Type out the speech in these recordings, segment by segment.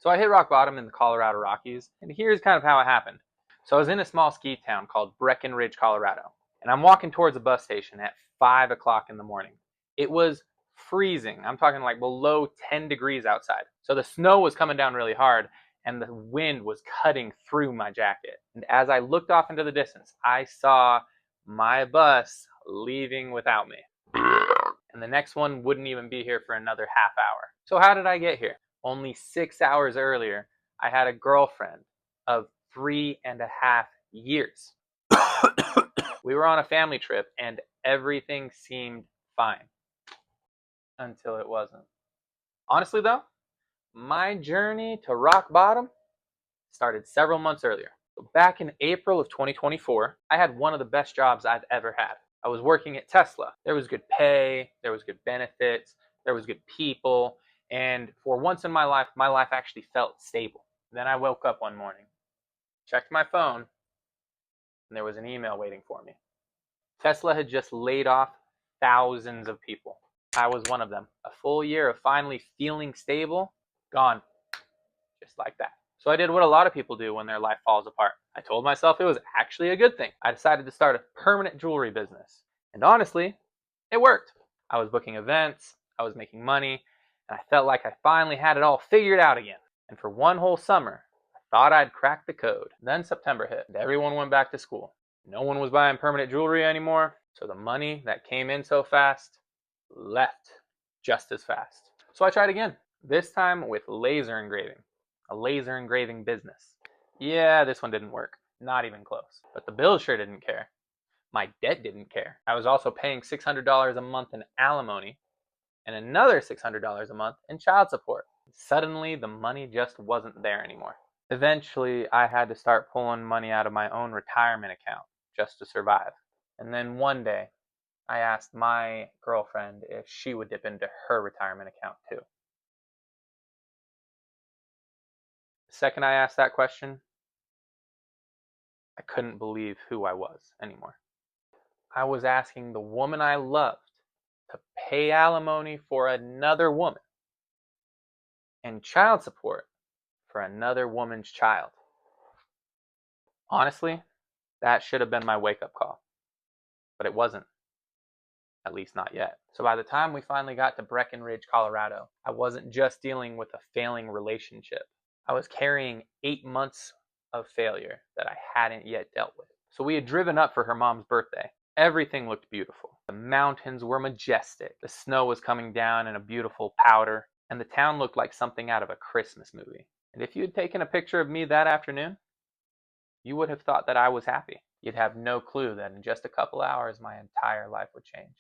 So I hit rock bottom in the Colorado Rockies, and here's kind of how it happened. So I was in a small ski town called Breckenridge, Colorado, and I'm walking towards a bus station at 5 o'clock in the morning. It was freezing. I'm talking like below 10 degrees outside. So the snow was coming down really hard, and the wind was cutting through my jacket. And as I looked off into the distance, I saw my bus leaving without me. And the next one wouldn't even be here for another half hour. So how did I get here? Only 6 hours earlier, I had a girlfriend of 3.5 years. We were on a family trip and everything seemed fine until it wasn't. Honestly though, my journey to rock bottom started several months earlier. Back in April of 2024, I had one of the best jobs I've ever had. I was working at Tesla. There was good pay, there was good benefits, there was good people, and for once in my life actually felt stable. Then I woke up one morning, checked my phone, and there was an email waiting for me. Tesla had just laid off thousands of people. I was one of them. A full year of finally feeling stable, gone, just like that. So I did what a lot of people do when their life falls apart. I told myself it was actually a good thing. I decided to start a permanent jewelry business. And honestly, it worked. I was booking events, I was making money, and I felt like I finally had it all figured out again. And for one whole summer, I thought I'd cracked the code. Then September hit, and everyone went back to school. No one was buying permanent jewelry anymore, so the money that came in so fast left just as fast. So I tried again, this time with laser engraving. A laser engraving business. Yeah, this one didn't work. Not even close. But the bills sure didn't care. My debt didn't care. I was also paying $600 a month in alimony and another $600 a month in child support. Suddenly, the money just wasn't there anymore. Eventually, I had to start pulling money out of my own retirement account just to survive. And then one day, I asked my girlfriend if she would dip into her retirement account too. The second I asked that question, I couldn't believe who I was anymore. I was asking the woman I loved to pay alimony for another woman and child support for another woman's child. Honestly, that should have been my wake-up call, but it wasn't. At least not yet. So by the time we finally got to Breckenridge, Colorado, I wasn't just dealing with a failing relationship. I was carrying 8 months of failure that I hadn't yet dealt with. So we had driven up for her mom's birthday. Everything looked beautiful. The mountains were majestic. The snow was coming down in a beautiful powder, and the town looked like something out of a Christmas movie. And if you had taken a picture of me that afternoon, you would have thought that I was happy. You'd have no clue that in just a couple hours, my entire life would change.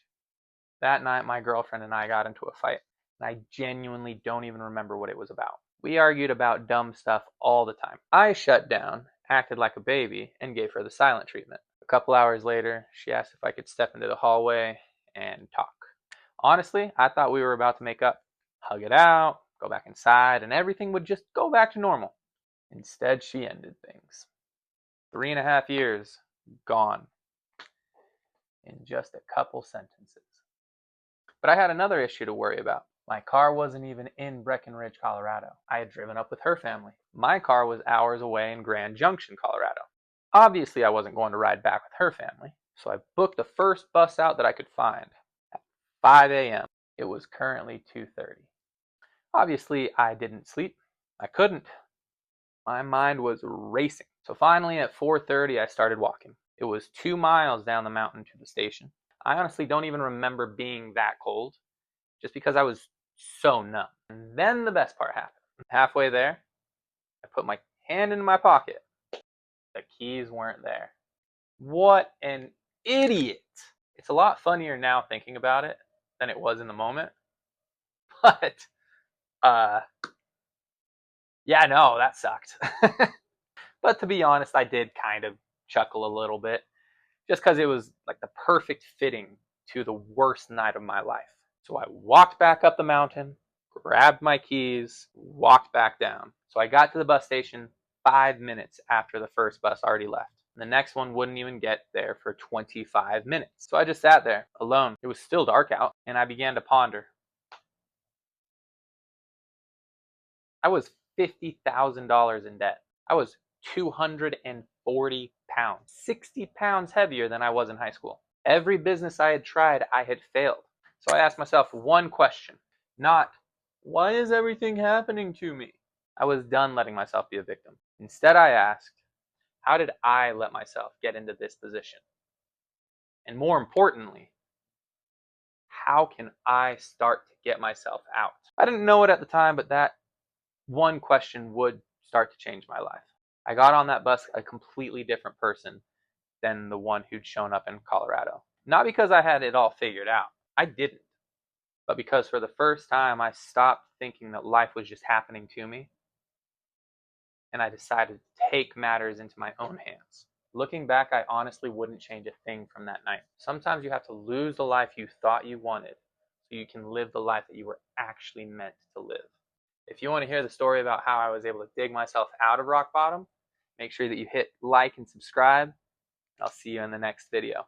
That night, my girlfriend and I got into a fight, and I genuinely don't even remember what it was about. We argued about dumb stuff all the time. I shut down, acted like a baby, and gave her the silent treatment. A couple hours later, she asked if I could step into the hallway and talk. Honestly, I thought we were about to make up, hug it out, go back inside, and everything would just go back to normal. Instead, she ended things. 3.5 years gone in just a couple sentences. But I had another issue to worry about. My car wasn't even in Breckenridge, Colorado. I had driven up with her family. My car was hours away in Grand Junction, Colorado. Obviously, I wasn't going to ride back with her family, so I booked the first bus out that I could find at 5 a.m. It was currently 2:30. Obviously, I didn't sleep. I couldn't. My mind was racing. So finally, at 4:30, I started walking. It was 2 miles down the mountain to the station. I honestly don't even remember being that cold, just because I was so numb. And then the best part happened. Halfway there, I put my hand in my pocket. The keys weren't there. What an idiot! It's a lot funnier now thinking about it than it was in the moment. But, yeah, no, that sucked. But to be honest, I did kind of chuckle a little bit, just because it was like the perfect fitting to the worst night of my life. So I walked back up the mountain, grabbed my keys, walked back down. So I got to the bus station 5 minutes after the first bus already left. The next one wouldn't even get there for 25 minutes. So I just sat there alone. It was still dark out, and I began to ponder. I was $50,000 in debt. I was 240 pounds, 60 pounds heavier than I was in high school. Every business I had tried, I had failed. So I asked myself one question, not, why is everything happening to me? I was done letting myself be a victim. Instead, I asked, how did I let myself get into this position? And more importantly, how can I start to get myself out? I didn't know it at the time, but that one question would start to change my life. I got on that bus a completely different person than the one who'd shown up in Colorado. Not because I had it all figured out. I didn't. But because for the first time, I stopped thinking that life was just happening to me, and I decided to take matters into my own hands. Looking back, I honestly wouldn't change a thing from that night. Sometimes you have to lose the life you thought you wanted so you can live the life that you were actually meant to live. If you want to hear the story about how I was able to dig myself out of rock bottom, make sure that you hit like and subscribe. I'll see you in the next video.